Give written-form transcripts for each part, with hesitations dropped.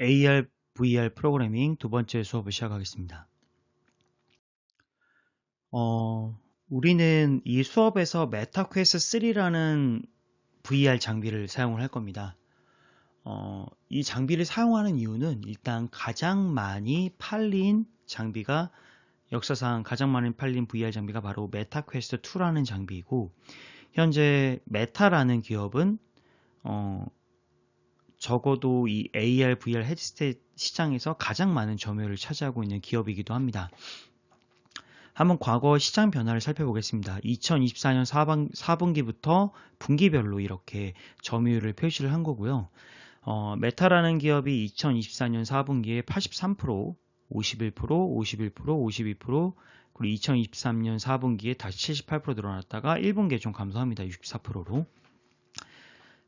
AR, VR 프로그래밍 두 번째 수업을 시작하겠습니다. 우리는 이 수업에서 메타퀘스트 3라는 VR 장비를 사용을 할 겁니다. 이 장비를 사용하는 이유는 일단 가장 많이 팔린 장비가 역사상 가장 많이 팔린 VR 장비가 바로 메타퀘스트 2라는 장비이고, 현재 메타라는 기업은 적어도 이 AR, VR 헤드셋 시장에서 가장 많은 점유율을 차지하고 있는 기업이기도 합니다. 한번 과거 시장 변화를 살펴보겠습니다. 2024년 4분기부터 분기별로 이렇게 점유율을 표시를 한 거고요. 메타라는 기업이 2024년 4분기에 83%, 51%, 51%, 52%, 그리고 2023년 4분기에 다시 78% 늘어났다가 1분기에 좀 감소합니다. 64%로.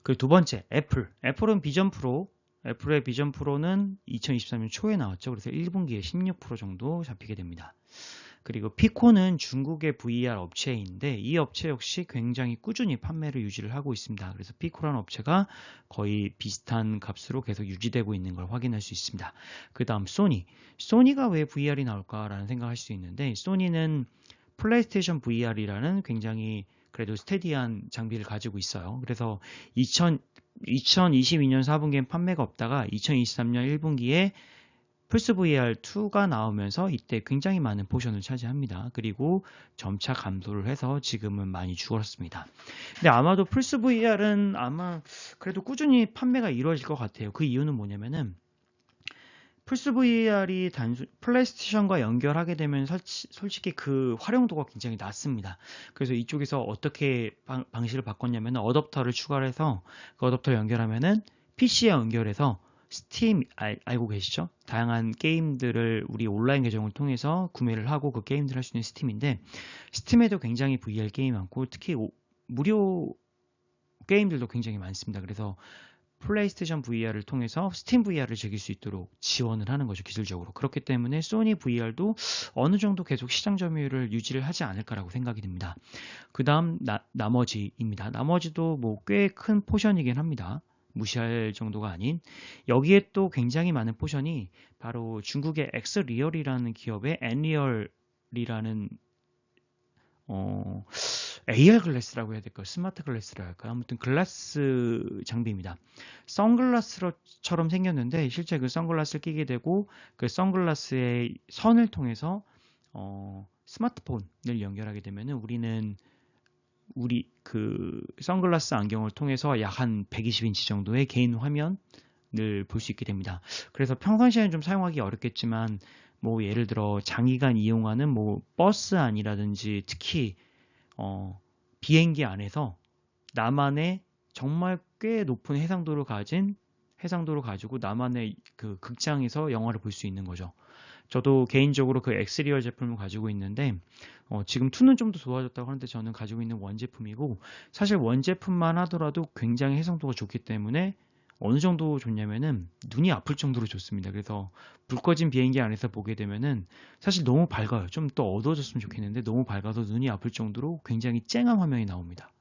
그리고 두 번째, 애플은 비전 프로. 애플의 비전 프로는 2023년 초에 나왔죠. 그래서 1분기에 16% 정도 잡히게 됩니다. 그리고 피코는 중국의 VR 업체인데 이 업체 역시 굉장히 꾸준히 판매를 유지를 하고 있습니다. 그래서 피코라는 업체가 거의 비슷한 값으로 계속 유지되고 있는 걸 확인할 수 있습니다. 그 다음 소니가 왜 VR이 나올까라는 생각할 수 있는데, 소니는 플레이스테이션 VR이라는 굉장히 그래도 스테디한 장비를 가지고 있어요. 그래서 2022년 4분기엔 판매가 없다가 2023년 1분기에 플스 VR2가 나오면서 이때 굉장히 많은 포션을 차지합니다. 그리고 점차 감소를 해서 지금은 많이 줄었습니다. 근데 아마도 플스 VR은 아마 그래도 꾸준히 판매가 이루어질 것 같아요. 그 이유는 뭐냐면은 플스 VR이 플레이스테이션과 연결하게 되면 솔직히 그 활용도가 굉장히 낮습니다. 그래서 이쪽에서 어떻게 방식을 바꿨냐면 어댑터를 추가를 해서 그 어댑터를 연결하면은 PC에 연결해서 스팀 알고 계시죠? 다양한 게임들을 우리 온라인 계정을 통해서 구매를 하고 그 게임들을 할 수 있는 스팀인데, 스팀에도 굉장히 VR 게임이 많고 특히 무료 게임들도 굉장히 많습니다. 그래서 플레이스테이션 VR을 통해서 스팀 VR을 즐길 수 있도록 지원을 하는 거죠, 기술적으로. 그렇기 때문에 소니 VR도 어느 정도 계속 시장 점유율을 유지를 하지 않을까라고 생각이 듭니다. 그 다음 나머지입니다. 나머지도 뭐 꽤 큰 포션이긴 합니다. 무시할 정도가 아닌. 여기에 또 굉장히 많은 포션이 바로 중국의 엑스리얼이라는 기업의 엔리얼이라는 AR 글래스라고 해야 될까요? 스마트 글래스라 할까요? 아무튼 글라스 장비입니다. 선글라스처럼 생겼는데 실제 그 선글라스를 끼게 되고 그 선글라스의 선을 통해서 스마트폰을 연결하게 되면은 우리 그 선글라스 안경을 통해서 약 한 120인치 정도의 개인 화면을 볼 수 있게 됩니다. 그래서 평상시에는 좀 사용하기 어렵겠지만 뭐 예를 들어 장기간 이용하는 뭐 버스 안이라든지 특히 비행기 안에서 나만의 정말 꽤 높은 해상도를 가지고 나만의 그 극장에서 영화를 볼 수 있는 거죠. 저도 개인적으로 그 엑스리얼 제품을 가지고 있는데 지금 2는 좀 더 좋아졌다고 하는데 저는 가지고 있는 원 제품이고, 사실 원 제품만 하더라도 굉장히 해상도가 좋기 때문에 어느 정도 좋냐면은 눈이 아플 정도로 좋습니다. 그래서 불 꺼진 비행기 안에서 보게 되면은 사실 너무 밝아요. 좀 더 어두워졌으면 좋겠는데 너무 밝아서 눈이 아플 정도로 굉장히 쨍한 화면이 나옵니다.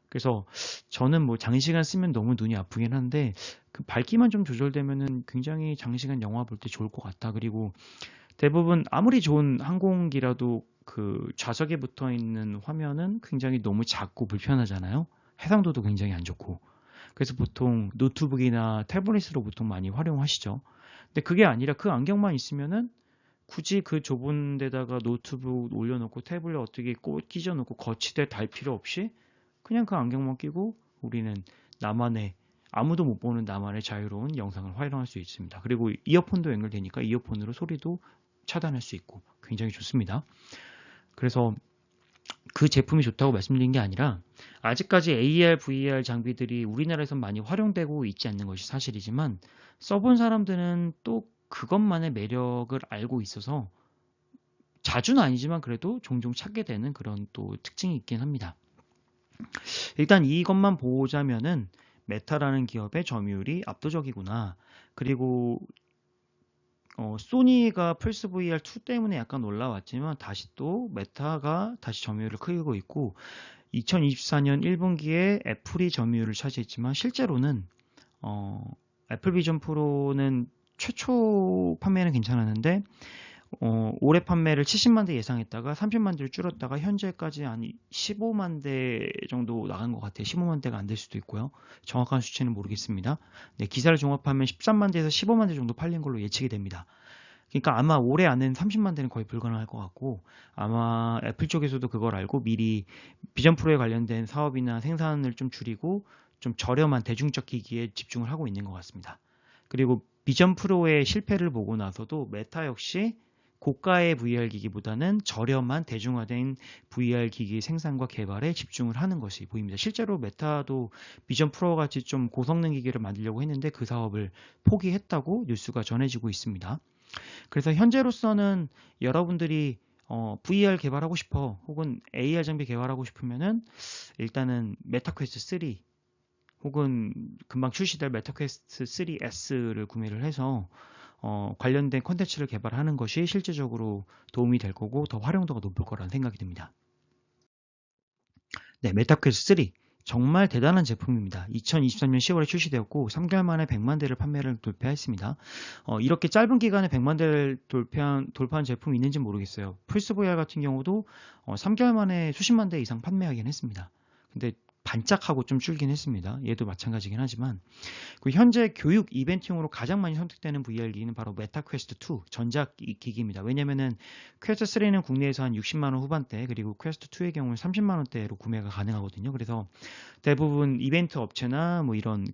그래서 저는 뭐 장시간 쓰면 너무 눈이 아프긴 한데 그 밝기만 좀 조절되면은 굉장히 장시간 영화 볼 때 좋을 것 같다. 그리고 대부분 아무리 좋은 항공기라도 그 좌석에 붙어 있는 화면은 굉장히 너무 작고 불편하잖아요. 해상도도 굉장히 안 좋고. 그래서 보통 노트북이나 태블릿으로 보통 많이 활용하시죠. 근데 그게 아니라 그 안경만 있으면은 굳이 그 좁은 데다가 노트북 올려놓고 태블릿 어떻게 끼워놓고 거치대 달 필요 없이 그냥 그 안경만 끼고 우리는 나만의, 아무도 못 보는 나만의 자유로운 영상을 활용할 수 있습니다. 그리고 이어폰도 연결되니까 이어폰으로 소리도 차단할 수 있고 굉장히 좋습니다. 그래서 그 제품이 좋다고 말씀드린 게 아니라 아직까지 AR, VR 장비들이 우리나라에서 많이 활용되고 있지 않는 것이 사실이지만 써본 사람들은 또 그것만의 매력을 알고 있어서 자주는 아니지만 그래도 종종 찾게 되는 그런 또 특징이 있긴 합니다. 일단 이것만 보자면은 메타라는 기업의 점유율이 압도적이구나. 그리고 소니가 플스 VR2 때문에 약간 올라왔지만 다시 또 메타가 다시 점유율을 크고 있고, 2024년 1분기에 애플이 점유율을 차지했지만 실제로는 애플 비전 프로는 최초 판매는 괜찮았는데 올해 판매를 70만 대 예상했다가 30만 대를 줄였다가 현재까지 한 15만 대 정도 나간 것 같아요. 15만 대가 안 될 수도 있고요. 정확한 수치는 모르겠습니다. 네, 기사를 종합하면 13만 대에서 15만 대 정도 팔린 걸로 예측이 됩니다. 그러니까 아마 올해 안에는 30만 대는 거의 불가능할 것 같고, 아마 애플 쪽에서도 그걸 알고 미리 비전 프로에 관련된 사업이나 생산을 좀 줄이고 좀 저렴한 대중적 기기에 집중을 하고 있는 것 같습니다. 그리고 비전 프로의 실패를 보고 나서도 메타 역시 고가의 VR 기기보다는 저렴한 대중화된 VR 기기 생산과 개발에 집중을 하는 것이 보입니다. 실제로 메타도 비전 프로 같이 좀 고성능 기기를 만들려고 했는데 그 사업을 포기했다고 뉴스가 전해지고 있습니다. 그래서 현재로서는 여러분들이 VR 개발하고 싶어 혹은 AR 장비 개발하고 싶으면은 일단은 메타퀘스트 3 혹은 금방 출시될 메타퀘스트 3S를 구매를 해서 관련된 콘텐츠를 개발하는 것이 실질적으로 도움이 될 거고 더 활용도가 높을 거라는 생각이 듭니다. 네, 메타퀘스트 3 정말 대단한 제품입니다. 2023년 10월에 출시되었고 3개월 만에 100만 대를 판매를 돌파했습니다. 이렇게 짧은 기간에 100만 대를 돌파한 제품이 있는지 모르겠어요. 플스 VR 같은 경우도 3개월 만에 수십만 대 이상 판매하긴 했습니다. 근데 반짝하고 좀 줄긴 했습니다. 얘도 마찬가지긴 하지만 현재 교육 이벤트용으로 가장 많이 선택되는 VR 기기는 바로 메타 퀘스트 2 전작 기기입니다. 왜냐면은 퀘스트 3는 국내에서 한 60만 원 후반대 그리고 퀘스트 2의 경우는 30만 원대로 구매가 가능하거든요. 그래서 대부분 이벤트 업체나 뭐 이런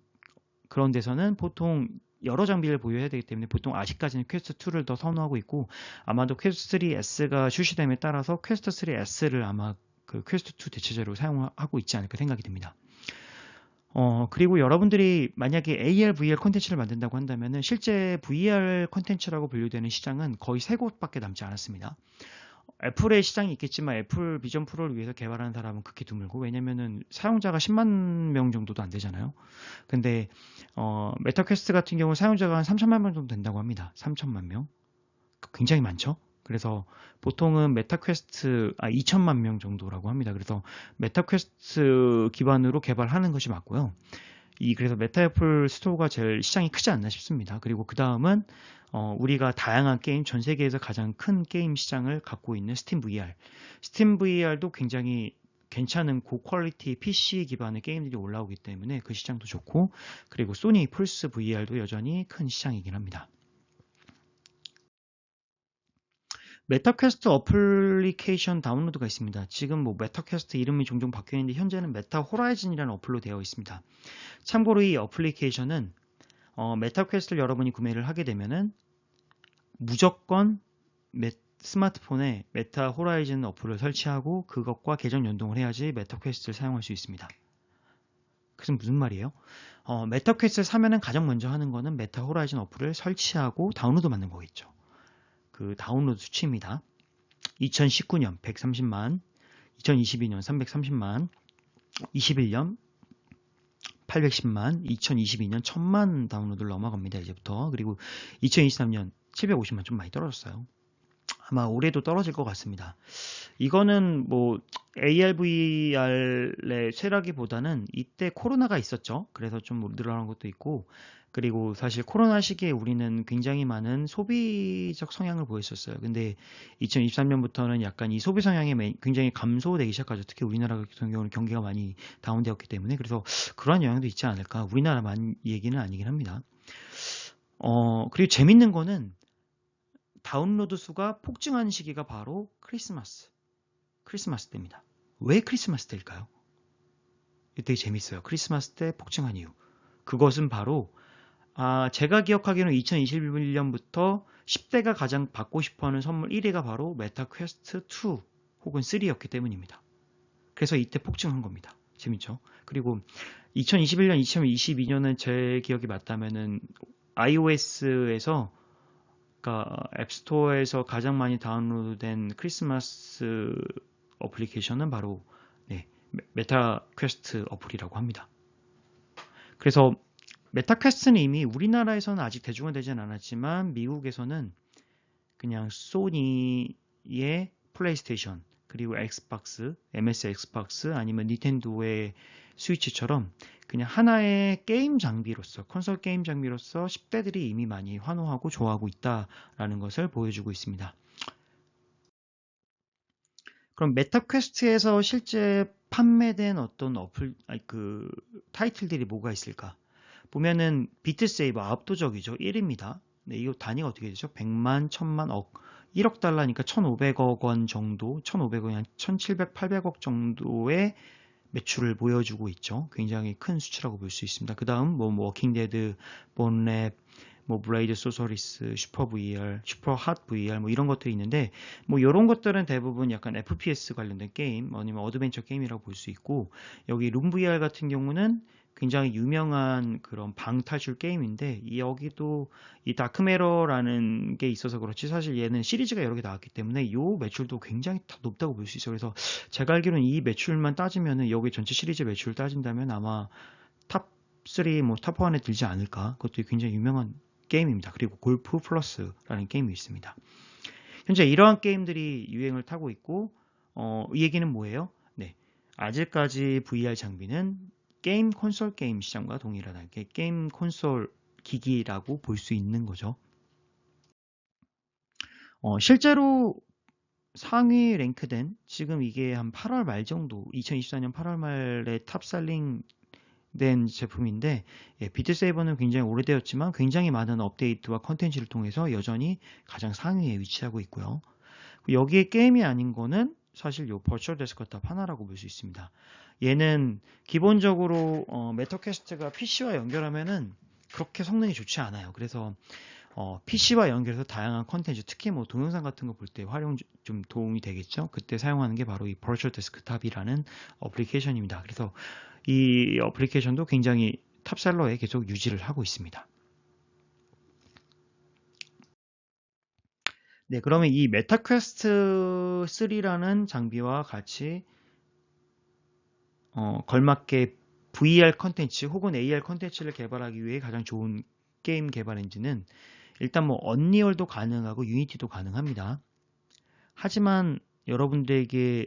그런 데서는 보통 여러 장비를 보유해야 되기 때문에 보통 아직까지는 퀘스트 2를 더 선호하고 있고 아마도 퀘스트 3S가 출시됨에 따라서 퀘스트 3S를 아마 그 퀘스트 2 대체제로 사용하고 있지 않을까 생각이 듭니다. 그리고 여러분들이 만약에 AR, VR 콘텐츠를 만든다고 한다면은 실제 VR 콘텐츠라고 분류되는 시장은 거의 3곳밖에 남지 않았습니다. 애플의 시장이 있겠지만 애플 비전 프로를 위해서 개발하는 사람은 극히 드물고 왜냐면은 사용자가 10만 명 정도도 안 되잖아요. 근데 메타퀘스트 같은 경우 사용자가 한 3천만 명 정도 된다고 합니다. 3천만 명. 굉장히 많죠. 그래서 보통은 메타퀘스트 2천만 명 정도라고 합니다. 그래서 메타퀘스트 기반으로 개발하는 것이 맞고요. 그래서 메타 애플 스토어가 제일 시장이 크지 않나 싶습니다. 그리고 그 다음은 우리가 다양한 게임, 전 세계에서 가장 큰 게임 시장을 갖고 있는 스팀 VR. 스팀 VR도 굉장히 괜찮은 고퀄리티 PC 기반의 게임들이 올라오기 때문에 그 시장도 좋고 그리고 소니 플스 VR도 여전히 큰 시장이긴 합니다. 메타퀘스트 어플리케이션 다운로드가 있습니다. 지금 뭐 메타퀘스트 이름이 종종 바뀌어 있는데 현재는 메타 호라이즌이라는 어플로 되어 있습니다. 참고로 이 어플리케이션은 메타퀘스트를 여러분이 구매를 하게 되면은 무조건 스마트폰에 메타 호라이즌 어플을 설치하고 그것과 계정 연동을 해야지 메타퀘스트를 사용할 수 있습니다. 그래서 무슨 말이에요? 메타퀘스트를 사면은 가장 먼저 하는 거는 메타 호라이즌 어플을 설치하고 다운로드 받는 거겠죠. 그 다운로드 수치입니다. 2019년 130만, 2022년 330만, 21년 810만, 2022년 1000만 다운로드를 넘어갑니다. 이제부터. 그리고 2023년 750만 좀 많이 떨어졌어요. 아마 올해도 떨어질 것 같습니다. 이거는 뭐 AR, VR의 쇠라기보다는 이때 코로나가 있었죠. 그래서 좀 늘어난 것도 있고 그리고 사실 코로나 시기에 우리는 굉장히 많은 소비적 성향을 보였었어요. 근데 2023년부터는 약간 이 소비 성향이 굉장히 감소되기 시작하죠. 특히 우리나라 같은 경우는 경기가 많이 다운되었기 때문에 그래서 그러한 영향도 있지 않을까. 우리나라만 얘기는 아니긴 합니다. 그리고 재밌는 거는 다운로드 수가 폭증하는 시기가 바로 크리스마스 때입니다. 왜 크리스마스 때일까요? 되게 재밌어요. 크리스마스 때 폭증한 이유. 그것은 바로 제가 기억하기로는 2021년부터 10대가 가장 받고 싶어하는 선물 1위가 바로 메타 퀘스트 2 혹은 3였기 때문입니다. 그래서 이때 폭증한 겁니다. 재밌죠? 그리고 2021년, 2022년은 제 기억이 맞다면은 iOS에서 그러니까 앱스토어에서 가장 많이 다운로드된 크리스마스 어플리케이션은 바로 메타 퀘스트 어플이라고 합니다. 그래서 메타 퀘스트는 이미 우리나라에서는 아직 대중화되진 않았지만 미국에서는 그냥 소니의 플레이스테이션 그리고 엑스박스, MS 엑스박스 아니면 닌텐도의 스위치처럼 그냥 하나의 게임 장비로서, 콘솔 게임 장비로서 10대들이 이미 많이 환호하고 좋아하고 있다라는 것을 보여주고 있습니다. 그럼 메타퀘스트에서 실제 판매된 어떤 타이틀들이 뭐가 있을까? 보면은 비트 세이버 압도적이죠. 1위입니다. 네, 이거 단위가 어떻게 되죠? 100만, 1000만, 억. 1억 달러니까 1,500억 원 정도, 1,500억, 한 1,700, 800억 정도의 매출을 보여주고 있죠. 굉장히 큰 수치라고 볼 수 있습니다. 그 다음, 워킹 데드, 본랩, 브레이드 소서리스, 슈퍼 VR, 슈퍼 핫 VR, 이런 것들이 있는데, 이런 것들은 대부분 약간 FPS 관련된 게임, 아니면 어드벤처 게임이라고 볼 수 있고, 여기 룸 VR 같은 경우는 굉장히 유명한 그런 방탈출 게임인데, 여기도 이 다크메러라는 게 있어서 그렇지, 사실 얘는 시리즈가 여러 개 나왔기 때문에 이 매출도 굉장히 높다고 볼 수 있어요. 그래서 제가 알기로는 이 매출만 따지면은, 여기 전체 시리즈 매출 따진다면 아마 탑 3, 탑 1에 들지 않을까. 그것도 굉장히 유명한 게임입니다. 그리고 골프 플러스라는 게임이 있습니다. 현재 이러한 게임들이 유행을 타고 있고, 이 얘기는 뭐예요? 네, 아직까지 VR 장비는 게임 콘솔 게임 시장과 동일하다. 게임 콘솔 기기라고 볼 수 있는 거죠. 실제로 상위 랭크된, 지금 이게 한 8월 말 정도, 2024년 8월 말에 탑셀링 된 제품인데, 비트 세이버는 굉장히 오래되었지만 굉장히 많은 업데이트와 컨텐츠를 통해서 여전히 가장 상위에 위치하고 있고요. 여기에 게임이 아닌 거는 사실 요 버추얼 데스크탑 하나라고 볼 수 있습니다. 얘는 기본적으로 메타퀘스트가 PC와 연결하면은 그렇게 성능이 좋지 않아요. 그래서 PC와 연결해서 다양한 컨텐츠, 특히 동영상 같은 거 볼 때 활용 좀 도움이 되겠죠. 그때 사용하는 게 바로 이 버추얼 데스크탑이라는 어플리케이션입니다. 그래서 이 어플리케이션도 굉장히 탑셀러에 계속 유지를 하고 있습니다. 네, 그러면 이 메타퀘스트 3라는 장비와 같이 걸맞게 VR 컨텐츠 혹은 AR 컨텐츠를 개발하기 위해 가장 좋은 게임 개발 엔진은 일단 언리얼도 가능하고 유니티도 가능합니다. 하지만 여러분들에게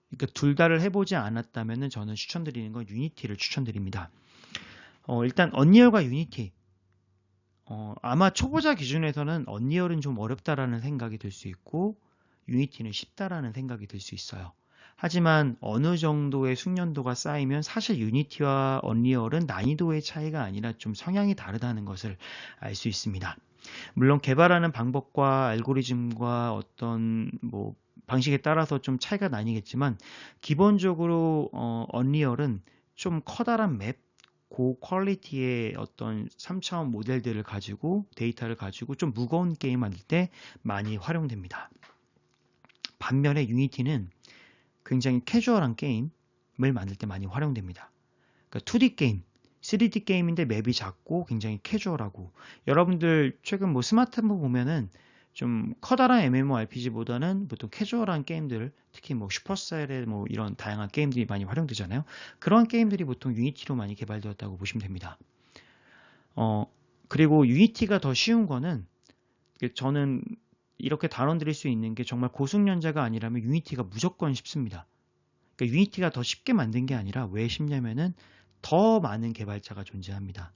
그러니까 둘 다를 해보지 않았다면 저는 추천드리는 건 유니티를 추천드립니다. 일단 언리얼과 유니티, 아마 초보자 기준에서는 언리얼은 좀 어렵다라는 생각이 들 수 있고 유니티는 쉽다라는 생각이 들 수 있어요. 하지만 어느 정도의 숙련도가 쌓이면 사실 유니티와 언리얼은 난이도의 차이가 아니라 좀 성향이 다르다는 것을 알 수 있습니다. 물론 개발하는 방법과 알고리즘과 어떤 방식에 따라서 좀 차이가 나뉘겠지만 기본적으로 언리얼은 좀 커다란 맵, 고퀄리티의 어떤 3차원 모델들을 가지고 데이터를 가지고 좀 무거운 게임 만들 때 많이 활용됩니다. 반면에 유니티는 굉장히 캐주얼한 게임을 만들 때 많이 활용됩니다. 그러니까 2D 게임, 3D 게임인데 맵이 작고 굉장히 캐주얼하고, 여러분들 최근 스마트폰 보면은 좀 커다란 MMORPG보다는 보통 캐주얼한 게임들, 특히 슈퍼셀의 이런 다양한 게임들이 많이 활용되잖아요. 그런 게임들이 보통 유니티로 많이 개발되었다고 보시면 됩니다. 그리고 유니티가 더 쉬운 거는, 저는 이렇게 단언드릴 수 있는 게 정말 고숙련자가 아니라면 유니티가 무조건 쉽습니다. 그러니까 유니티가 더 쉽게 만든 게 아니라 왜 쉽냐면은 더 많은 개발자가 존재합니다.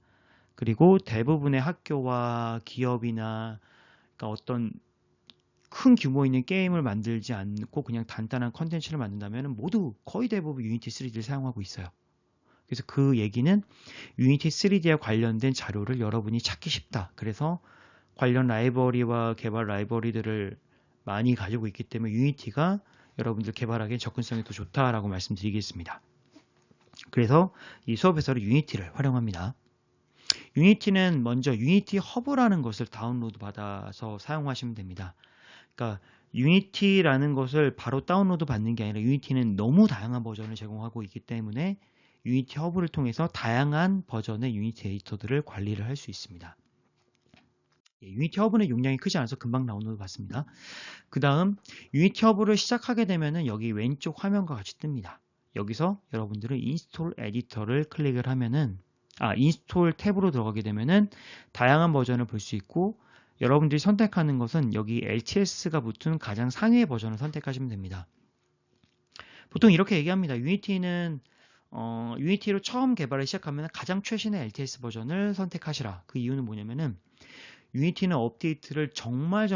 그리고 대부분의 학교와 기업이나 그러니까 어떤 큰 규모 있는 게임을 만들지 않고 그냥 단단한 컨텐츠를 만든다면 모두 거의 대부분 유니티 3D를 사용하고 있어요. 그래서 그 얘기는 유니티 3D와 관련된 자료를 여러분이 찾기 쉽다. 그래서 관련 라이브러리와 개발 라이브러리들을 많이 가지고 있기 때문에 유니티가 여러분들 개발하기엔 접근성이 더 좋다라고 말씀드리겠습니다. 그래서 이 수업에서는 유니티를 활용합니다. 유니티는 먼저 유니티 허브라는 것을 다운로드 받아서 사용하시면 됩니다. 그러니까 유니티라는 것을 바로 다운로드 받는 게 아니라 유니티는 너무 다양한 버전을 제공하고 있기 때문에 유니티 허브를 통해서 다양한 버전의 유니티 에디터들을 관리를 할 수 있습니다. 유니티 허브는 용량이 크지 않아서 금방 다운로드 받습니다. 그 다음 유니티 허브를 시작하게 되면 여기 왼쪽 화면과 같이 뜹니다. 여기서 여러분들은 인스톨 에디터를 클릭을 하면은 인스톨 탭으로 들어가게 되면은 다양한 버전을 볼 수 있고, 여러분들이 선택하는 것은 여기 LTS가 붙은 가장 상위의 버전을 선택하시면 됩니다. 보통 이렇게 얘기합니다. 유니티는 유니티로 처음 개발을 시작하면 가장 최신의 LTS 버전을 선택하시라. 그 이유는 뭐냐면은 유니티는 업데이트를 정말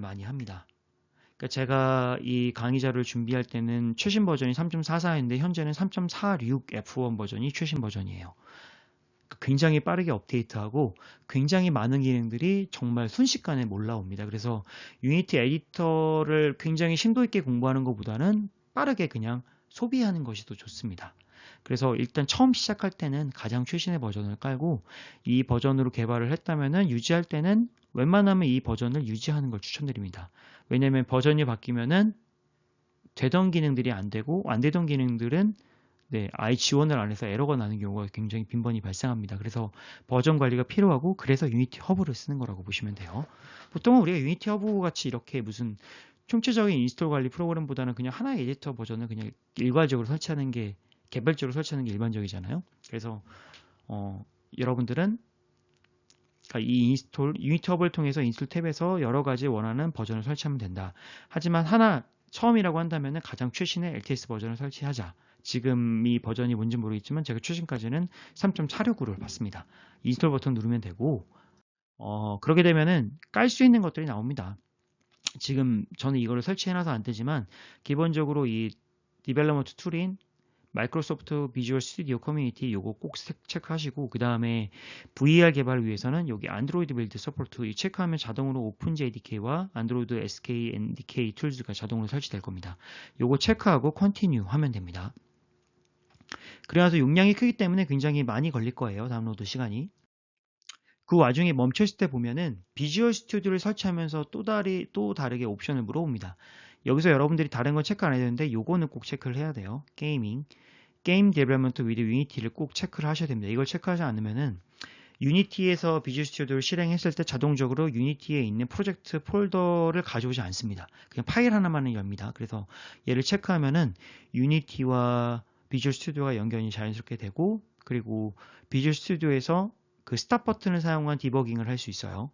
많이 합니다. 그러니까 제가 이 강의 자료를 준비할 때는 최신 버전이 3.44인데 현재는 3.46 F1 버전이 최신 버전이에요. 굉장히 빠르게 업데이트하고 굉장히 많은 기능들이 정말 순식간에 올라옵니다. 그래서 유니티 에디터를 굉장히 심도 있게 공부하는 것보다는 빠르게 그냥 소비하는 것이 더 좋습니다. 그래서 일단 처음 시작할 때는 가장 최신의 버전을 깔고 이 버전으로 개발을 했다면은 유지할 때는 웬만하면 이 버전을 유지하는 걸 추천드립니다. 왜냐하면 버전이 바뀌면은 되던 기능들이 안 되고 안 되던 기능들은 아예 지원을 안 해서 에러가 나는 경우가 굉장히 빈번히 발생합니다. 그래서 버전 관리가 필요하고 그래서 유니티 허브를 쓰는 거라고 보시면 돼요. 보통은 우리가 유니티 허브 같이 이렇게 무슨 총체적인 인스톨 관리 프로그램보다는 그냥 하나의 에디터 버전을 그냥 일괄적으로 설치하는 게 개별적으로 설치하는 게 일반적이잖아요. 그래서 여러분들은 이 유니티 허브를 통해서 인스톨 탭에서 여러 가지 원하는 버전을 설치하면 된다. 하지만 처음이라고 한다면 가장 최신의 LTS 버전을 설치하자. 지금 이 버전이 뭔지 모르겠지만 제가 최신까지는 3.469를 봤습니다. 인스톨 버튼 누르면 되고 그렇게 되면은 깔 수 있는 것들이 나옵니다. 지금 저는 이거를 설치해놔서 안 되지만 기본적으로 이 디벨로먼트 툴인 마이크로소프트 비주얼 스튜디오 커뮤니티 요거 꼭 체크하시고 그 다음에 VR 개발을 위해서는 여기 안드로이드 빌드 서포트 체크하면 자동으로 오픈JDK와 안드로이드 SK NDK 툴즈가 자동으로 설치될 겁니다. 요거 체크하고 컨티뉴 하면 됩니다. 그래서 용량이 크기 때문에 굉장히 많이 걸릴 거예요. 다운로드 시간이. 그 와중에 멈췄을 때 보면은 비주얼 스튜디오를 설치하면서 또 다르게 옵션을 물어봅니다. 여기서 여러분들이 다른 건 체크 안 해야 되는데 요거는 꼭 체크를 해야 돼요. 게임 데벨롭먼트 위드 유니티를 꼭 체크를 하셔야 됩니다. 이걸 체크하지 않으면은 유니티에서 비주얼 스튜디오를 실행했을 때 자동적으로 유니티에 있는 프로젝트 폴더를 가져오지 않습니다. 그냥 파일 하나만은 엽니다. 그래서 얘를 체크하면은 유니티와 비주얼 스튜디오가 연결이 자연스럽게 되고 그리고 비주얼 스튜디오에서 그 스탑 버튼을 사용한 디버깅을 할 수 있어요.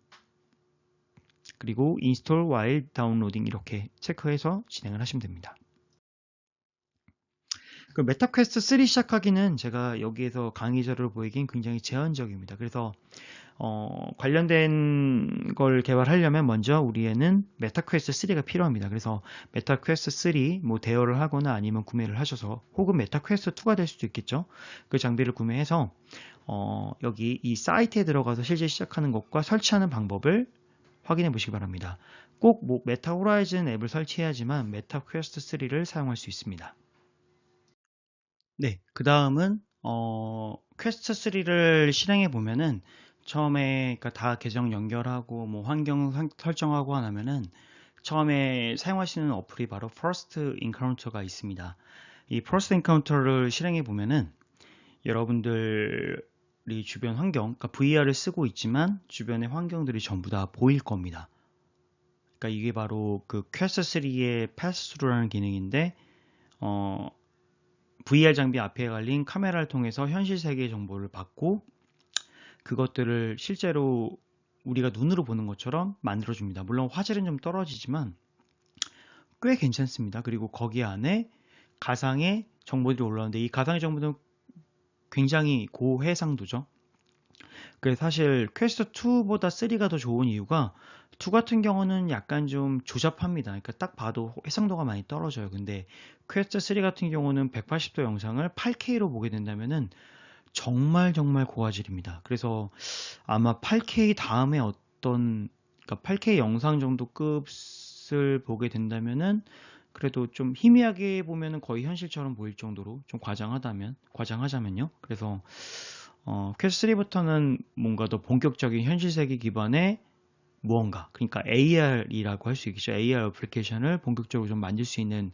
그리고 인스톨 while 다운로딩 이렇게 체크해서 진행을 하시면 됩니다. 그 메타퀘스트 3 시작하기는 제가 여기에서 강의 자료를 보이긴 굉장히 제한적입니다. 그래서 관련된 걸 개발하려면 먼저 우리에는 메타퀘스트 3가 필요합니다. 그래서 메타퀘스트 3 뭐 대여를 하거나 아니면 구매를 하셔서 혹은 메타퀘스트 2가 될 수도 있겠죠. 그 장비를 구매해서 여기 이 사이트에 들어가서 실제 시작하는 것과 설치하는 방법을 확인해 보시기 바랍니다. 꼭 메타 호라이즌 앱을 설치해야지만 메타퀘스트 3를 사용할 수 있습니다. 네, 그 다음은 퀘스트 3를 실행해 보면은 처음에 그러니까 다 계정 연결하고 뭐 환경 설정하고 하면은 처음에 사용하시는 어플이 바로 First Encounter가 있습니다. 이 First Encounter를 실행해 보면은 여러분들이 주변 환경, 그러니까 VR을 쓰고 있지만 주변의 환경들이 전부 다 보일 겁니다. 그러니까 이게 바로 그 퀘스트 3의 패스스루라는 기능인데 VR 장비 앞에 걸린 카메라를 통해서 현실 세계의 정보를 받고 그것들을 실제로 우리가 눈으로 보는 것처럼 만들어줍니다. 물론 화질은 좀 떨어지지만 꽤 괜찮습니다. 그리고 거기 안에 가상의 정보들이 올라오는데 이 가상의 정보는 굉장히 고해상도죠. 그래서 사실 퀘스트 2보다 3가 더 좋은 이유가 2 같은 경우는 약간 좀 조잡합니다. 그러니까 딱 봐도 해상도가 많이 떨어져요. 근데 퀘스트 3 같은 경우는 180도 영상을 8K로 보게 된다면은 정말 고화질입니다. 그래서 아마 8K 다음에 그러니까 8K 영상 정도 급을 보게 된다면은 그래도 좀 희미하게 보면은 거의 현실처럼 보일 정도로 좀 과장하자면요. 그래서 퀘스트 3부터는 뭔가 더 본격적인 현실 세계 기반의 무언가, 그러니까 AR이라고 할 수 있겠죠. AR 어플리케이션을 본격적으로 좀 만들 수 있는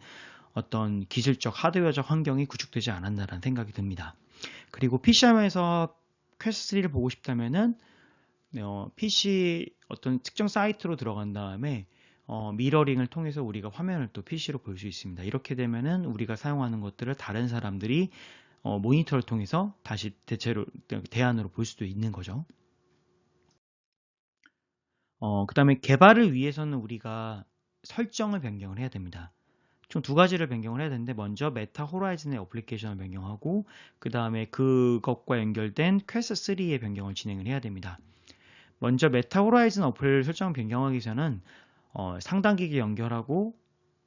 어떤 기술적, 하드웨어적 환경이 구축되지 않았나라는 생각이 듭니다. 그리고 PC하면서 퀘스트 3를 보고 싶다면은 PC 어떤 특정 사이트로 들어간 다음에 미러링을 통해서 우리가 화면을 또 PC로 볼 수 있습니다. 이렇게 되면은 우리가 사용하는 것들을 다른 사람들이 모니터를 통해서 다시 대안으로 볼 수도 있는 거죠. 그 다음에 개발을 위해서는 우리가 설정을 변경을 해야 됩니다. 총 두 가지를 변경을 해야 되는데 먼저 메타 호라이즌의 어플리케이션을 변경하고 그 다음에 그것과 연결된 퀘스트 3의 변경을 진행을 해야 됩니다. 먼저 메타 호라이즌 어플 설정 변경하기 전은 상단기기 연결하고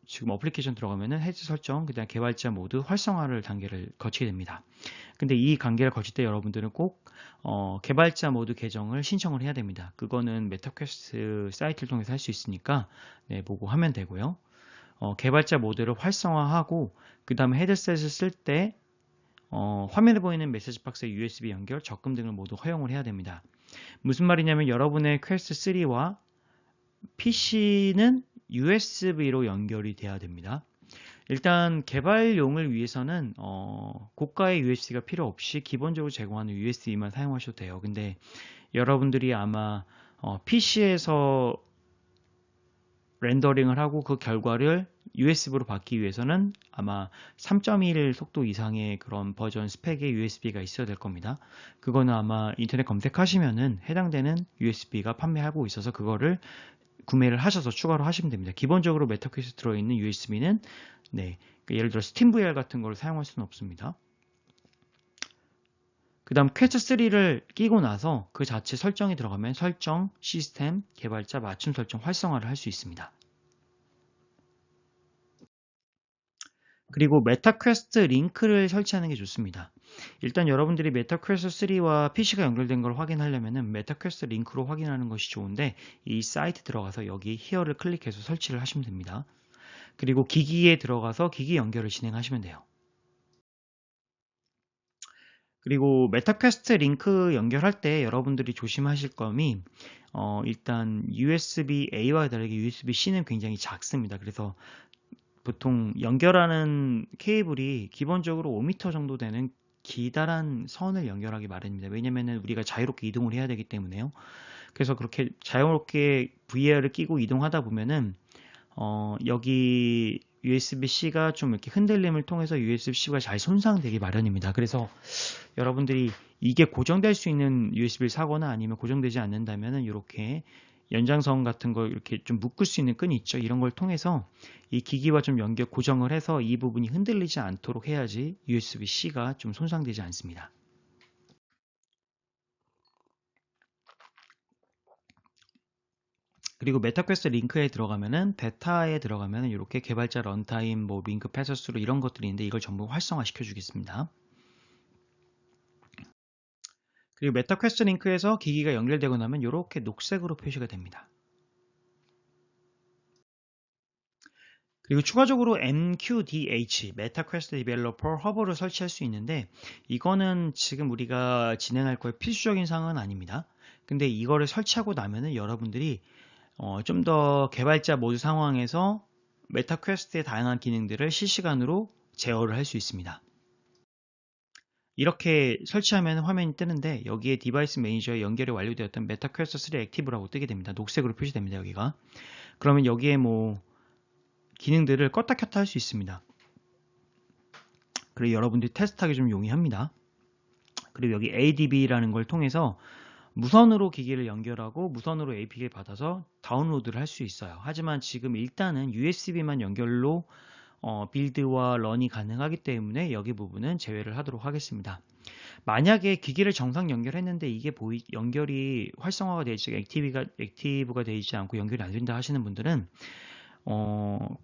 지금 어플리케이션 들어가면은 헤드 설정, 그 다음 개발자 모드 활성화를 단계를 거치게 됩니다. 근데 이 단계를 거칠 때 여러분들은 꼭 개발자 모드 계정을 신청을 해야 됩니다. 그거는 메타퀘스트 사이트를 통해서 할 수 있으니까 네, 보고 하면 되고요. 개발자 모드를 활성화하고 그 다음에 헤드셋을 쓸 때 화면에 보이는 메시지 박스의 USB 연결, 적금 등을 모두 허용을 해야 됩니다. 무슨 말이냐면 여러분의 퀘스트 3와 PC는 USB로 연결이 돼야 됩니다. 일단 개발용을 위해서는 고가의 USB가 필요 없이 기본적으로 제공하는 USB만 사용하셔도 돼요. 근데 여러분들이 아마 PC에서 렌더링을 하고 그 결과를 USB로 받기 위해서는 아마 3.1 속도 이상의 그런 버전 스펙의 USB가 있어야 될 겁니다. 그거는 아마 인터넷 검색하시면은 해당되는 USB가 판매하고 있어서 그거를 구매를 하셔서 추가로 하시면 됩니다. 기본적으로 메타퀘스트 들어있는 USB는 네, 예를 들어 스팀VR 같은 걸 사용할 수는 없습니다. 그 다음 퀘스트 3를 끼고 나서 그 자체 설정이 들어가면 설정, 시스템, 개발자, 맞춤 설정, 활성화를 할 수 있습니다. 그리고 메타퀘스트 링크를 설치하는 게 좋습니다. 일단 여러분들이 메타퀘스트 3와 PC가 연결된 걸 확인하려면 메타퀘스트 링크로 확인하는 것이 좋은데 이 사이트 들어가서 여기 히어를 클릭해서 설치를 하시면 됩니다. 그리고 기기에 들어가서 기기 연결을 진행하시면 돼요. 그리고 메타퀘스트 링크 연결할 때 여러분들이 조심하실 점이 일단 USB-A와 다르게 USB-C는 굉장히 작습니다. 그래서 보통 연결하는 케이블이 기본적으로 5m 정도 되는 기다란 선을 연결하기 마련입니다. 왜냐면은 우리가 자유롭게 이동을 해야 되기 때문에요. 그래서 그렇게 자유롭게 VR을 끼고 이동하다 보면은 여기 USB-C가 좀 이렇게 흔들림을 통해서 USB-C가 잘 손상되기 마련입니다. 그래서 여러분들이 이게 고정될 수 있는 USB를 사거나 아니면 고정되지 않는다면은 이렇게 연장선 같은 걸 이렇게 좀 묶을 수 있는 끈이 있죠. 이런 걸 통해서 이 기기와 좀 연결 고정을 해서 이 부분이 흔들리지 않도록 해야지 USB-C가 좀 손상되지 않습니다. 그리고 메타퀘스트 링크에 들어가면은 베타에 들어가면은 이렇게 개발자 런타임, 뭐 링크 패스스루 이런 것들이 있는데 이걸 전부 활성화 시켜 주겠습니다. 그리고 메타퀘스트 링크에서 기기가 연결되고 나면 이렇게 녹색으로 표시가 됩니다. 그리고 추가적으로 MQDH, 메타퀘스트 디벨로퍼 허브를 설치할 수 있는데 이거는 지금 우리가 진행할 거에 필수적인 사항은 아닙니다. 근데 이거를 설치하고 나면은 여러분들이 좀 더 개발자 모드 상황에서 메타퀘스트의 다양한 기능들을 실시간으로 제어를 할 수 있습니다. 이렇게 설치하면 화면이 뜨는데 여기에 디바이스 매니저에 연결이 완료되었던 메타퀘스트 3 액티브라고 뜨게 됩니다. 녹색으로 표시됩니다. 여기가. 그러면 여기에 뭐 기능들을 껐다 켰다 할 수 있습니다. 그리고 여러분들이 테스트하기 좀 용이합니다. 그리고 여기 ADB라는 걸 통해서 무선으로 기기를 연결하고 무선으로 APK를 받아서 다운로드를 할 수 있어요. 하지만 지금 일단은 USB만 연결로 빌드와 런이 가능하기 때문에 여기 부분은 제외를 하도록 하겠습니다. 만약에 기기를 정상 연결했는데 이게 연결이 활성화가 되지 액티브가 되지 않고 연결이 안 된다 하시는 분들은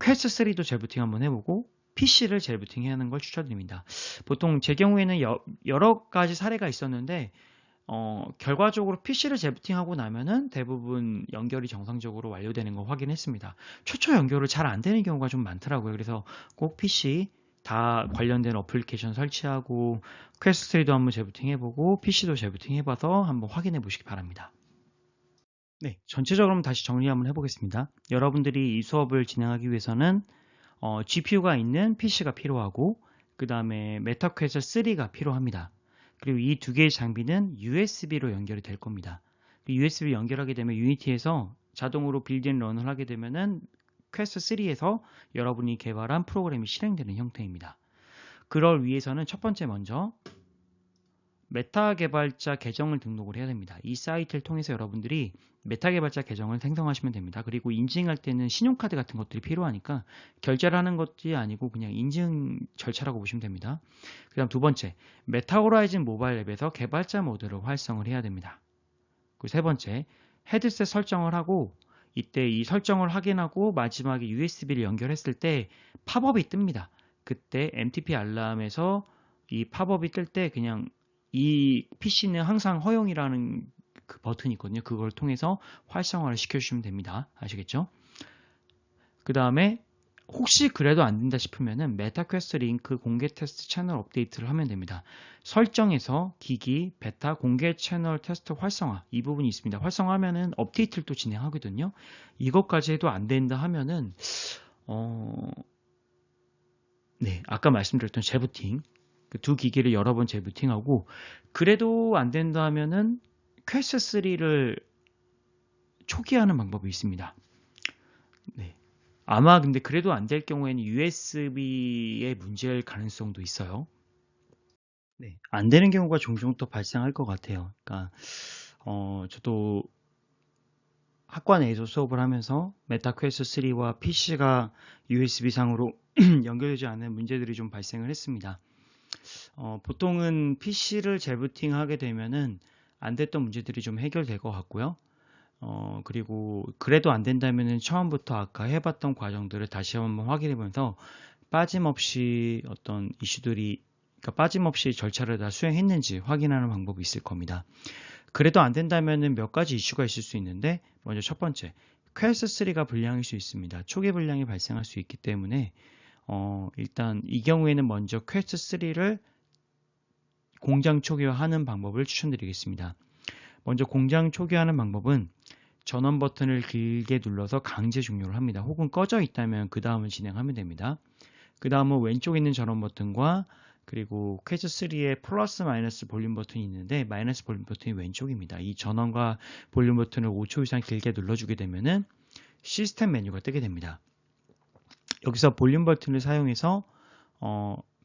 퀘스트 3도 재부팅 한번 해보고 PC를 재부팅 하는 걸 추천드립니다. 보통 제 경우에는 여러 가지 사례가 있었는데 결과적으로 PC를 재부팅하고 나면은 대부분 연결이 정상적으로 완료되는 걸 확인했습니다. 최초 연결을 잘 안 되는 경우가 좀 많더라고요. 그래서 꼭 PC 다 관련된 어플리케이션 설치하고 퀘스트 3도 한번 재부팅해보고 PC도 재부팅해봐서 한번 확인해 보시기 바랍니다. 네, 전체적으로 다시 정리 한번 해보겠습니다. 여러분들이 이 수업을 진행하기 위해서는 GPU가 있는 PC가 필요하고 그 다음에 메타퀘스트 3가 필요합니다. 그리고 이 두 개의 장비는 USB로 연결이 될 겁니다. USB 연결하게 되면 유니티에서 자동으로 빌드앤 런을 하게 되면은 퀘스트 3에서 여러분이 개발한 프로그램이 실행되는 형태입니다. 그걸 위해서는 첫 번째 먼저 메타 개발자 계정을 등록을 해야 됩니다. 이 사이트를 통해서 여러분들이 메타 개발자 계정을 생성하시면 됩니다. 그리고 인증할 때는 신용카드 같은 것들이 필요하니까 결제를 하는 것이 아니고 그냥 인증 절차라고 보시면 됩니다. 그 다음 두 번째, 메타 호라이즌 모바일 앱에서 개발자 모드를 활성을 해야 됩니다. 그리고 세 번째, 헤드셋 설정을 하고 이때 이 설정을 확인하고 마지막에 USB를 연결했을 때 팝업이 뜹니다. 그때 MTP 알람에서 이 팝업이 뜰 때 그냥 이 PC는 항상 허용이라는 그 버튼이 있거든요. 그걸 통해서 활성화를 시켜주시면 됩니다. 아시겠죠? 그 다음에 혹시 그래도 안 된다 싶으면은 메타퀘스트 링크 공개 테스트 채널 업데이트를 하면 됩니다. 설정에서 기기, 베타, 공개 채널 테스트 활성화 이 부분이 있습니다. 활성화하면은 업데이트를 또 진행하거든요. 이것까지 해도 안 된다 하면은 네, 아까 말씀드렸던 재부팅 그 두 기기를 여러 번 재부팅하고 그래도 안 된다 하면은 퀘스트 3를 초기화하는 방법이 있습니다. 네. 아마 근데 그래도 안 될 경우에는 USB의 문제일 가능성도 있어요. 네. 안 되는 경우가 종종 또 발생할 것 같아요. 그러니까 저도 학과 내에서 수업을 하면서 메타퀘스트 3와 PC가 USB 상으로 연결되지 않은 문제들이 좀 발생을 했습니다. 보통은 PC를 재부팅하게 되면은 안 됐던 문제들이 좀 해결될 것 같고요. 그리고 그래도 안 된다면은 처음부터 아까 해봤던 과정들을 다시 한번 확인해보면서 빠짐없이 어떤 이슈들이, 그러니까 빠짐없이 절차를 다 수행했는지 확인하는 방법이 있을 겁니다. 그래도 안 된다면은 몇 가지 이슈가 있을 수 있는데, 먼저 첫 번째, 퀘스트 3가 불량일 수 있습니다. 초기 불량이 발생할 수 있기 때문에, 일단 이 경우에는 먼저 퀘스트 3를 공장 초기화하는 방법을 추천드리겠습니다. 먼저 공장 초기화하는 방법은 전원 버튼을 길게 눌러서 강제 종료를 합니다. 혹은 꺼져 있다면 그 다음을 진행하면 됩니다. 그 다음은 왼쪽에 있는 전원 버튼과 그리고 퀘스트 3에 플러스 마이너스 볼륨 버튼이 있는데 마이너스 볼륨 버튼이 왼쪽입니다. 이 전원과 볼륨 버튼을 5초 이상 길게 눌러주게 되면은 시스템 메뉴가 뜨게 됩니다. 여기서 볼륨 버튼을 사용해서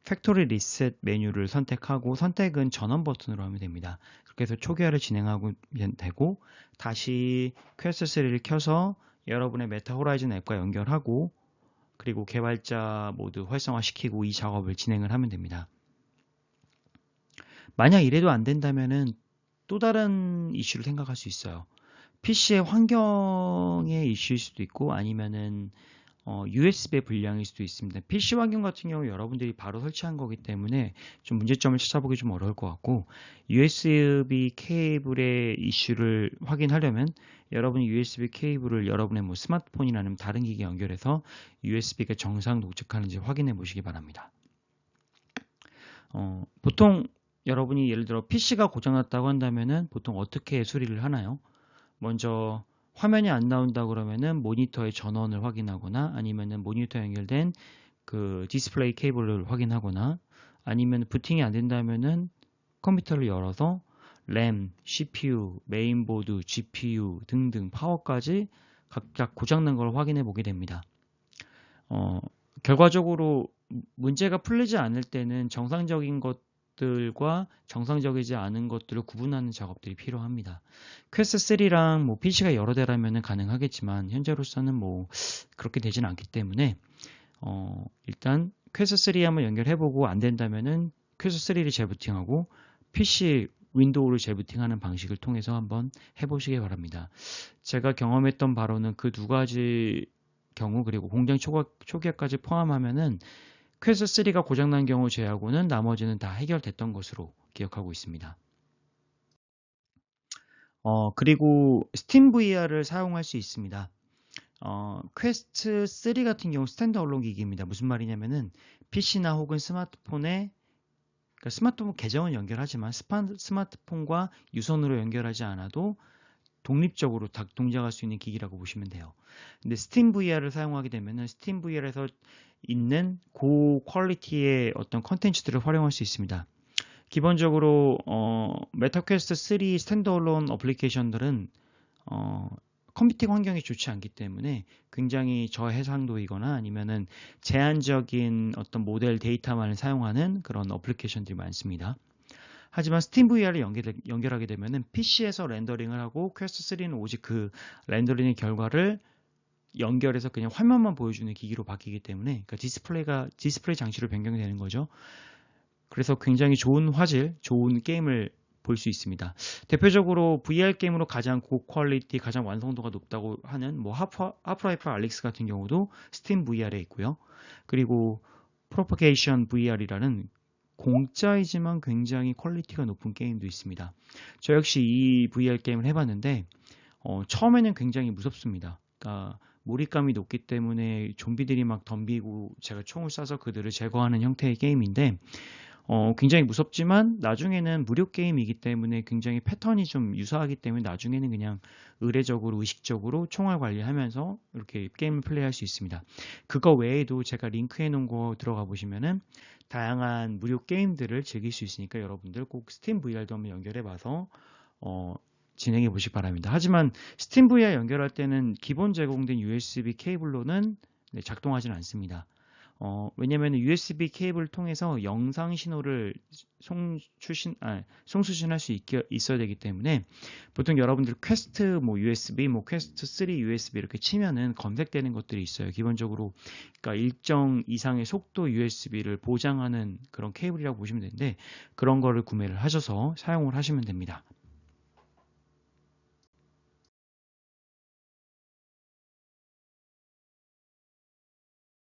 팩토리 리셋 메뉴를 선택하고 선택은 전원 버튼으로 하면 됩니다. 그렇게 해서 초기화를 진행하면 되고 다시 퀘스트 3를 켜서 여러분의 메타 호라이즌 앱과 연결하고 그리고 개발자 모드 활성화시키고 이 작업을 진행을 하면 됩니다. 만약 이래도 안 된다면은 또 다른 이슈를 생각할 수 있어요. PC의 환경의 이슈일 수도 있고 아니면은 USB의 불량일 수도 있습니다. PC 환경 같은 경우 여러분들이 바로 설치한 거기 때문에 좀 문제점을 찾아보기 좀 어려울 것 같고 USB 케이블의 이슈를 확인하려면 여러분이 USB 케이블을 여러분의 뭐 스마트폰이나 아니면 다른 기기에 연결해서 USB가 정상 녹착하는지 확인해 보시기 바랍니다. 보통 여러분이 예를 들어 PC가 고장났다고 한다면은 보통 어떻게 수리를 하나요? 먼저 화면이 안 나온다 그러면은 모니터의 전원을 확인하거나 아니면은 모니터에 연결된 그 디스플레이 케이블을 확인하거나 아니면 부팅이 안 된다면은 컴퓨터를 열어서 램, CPU, 메인보드, GPU 등등 파워까지 각각 고장난 걸 확인해 보게 됩니다. 결과적으로 문제가 풀리지 않을 때는 정상적인 것들과 정상적이지 않은 것들을 구분하는 작업들이 필요합니다. 퀘스트 3랑 뭐 PC가 여러 대라면 가능하겠지만 현재로서는 뭐 그렇게 되진 않기 때문에 일단 퀘스트 3 한번 연결해보고 안 된다면은 퀘스트 3를 재부팅하고 PC 윈도우를 재부팅하는 방식을 통해서 한번 해보시기 바랍니다. 제가 경험했던 바로는 그 두 가지 경우 그리고 공장 초기화까지 포함하면은 퀘스트 3가 고장난 경우 제외하고는 나머지는 다 해결됐던 것으로 기억하고 있습니다. 그리고 스팀 VR을 사용할 수 있습니다. 퀘스트 3 같은 경우 스탠드얼론 기기입니다. 무슨 말이냐면은 PC나 혹은 스마트폰에 그러니까 스마트폰 계정은 연결하지만 스마트폰과 유선으로 연결하지 않아도 독립적으로 동작할 수 있는 기기라고 보시면 돼요. 근데 스팀 VR을 사용하게 되면은 스팀 VR에서 있는 고 퀄리티의 어떤 컨텐츠들을 활용할 수 있습니다. 기본적으로 메타퀘스트 3 스탠드얼론 어플리케이션들은 컴퓨팅 환경이 좋지 않기 때문에 굉장히 저해상도이거나 아니면은 제한적인 어떤 모델 데이터만을 사용하는 그런 어플리케이션들이 많습니다. 하지만 스팀 VR을 연결하게 되면은 PC에서 렌더링을 하고 퀘스트 3는 오직 그 렌더링의 결과를 연결해서 그냥 화면만 보여주는 기기로 바뀌기 때문에 그러니까 디스플레이 장치로 변경되는 거죠. 그래서 굉장히 좋은 화질, 좋은 게임을 볼 수 있습니다. 대표적으로 VR 게임으로 가장 고퀄리티, 가장 완성도가 높다고 하는 뭐 하프라이프 알릭스 같은 경우도 스팀 VR에 있고요. 그리고 프로퍼게이션 VR이라는 공짜이지만 굉장히 퀄리티가 높은 게임도 있습니다. 저 역시 이 VR 게임을 해봤는데 처음에는 굉장히 무섭습니다. 그러니까 몰입감이 높기 때문에 좀비들이 막 덤비고 제가 총을 쏴서 그들을 제거하는 형태의 게임인데 굉장히 무섭지만 나중에는 무료 게임이기 때문에 굉장히 패턴이 좀 유사하기 때문에 나중에는 그냥 의식적으로 총알 관리하면서 이렇게 게임을 플레이할 수 있습니다. 그거 외에도 제가 링크해 놓은 거 들어가 보시면은 다양한 무료 게임들을 즐길 수 있으니까 여러분들 꼭 스팀 VR도 한번 연결해 봐서 진행해 보시기 바랍니다. 하지만 스팀 VR 연결할 때는 기본 제공된 USB 케이블로는 작동하지는 않습니다. 왜냐면 USB 케이블을 통해서 영상 신호를 송수신할 수 있어야 되기 때문에 보통 여러분들 퀘스트 뭐 USB, 뭐 퀘스트 3 USB 이렇게 치면은 검색되는 것들이 있어요. 기본적으로 그러니까 일정 이상의 속도 USB를 보장하는 그런 케이블이라고 보시면 되는데 그런 거를 구매를 하셔서 사용을 하시면 됩니다.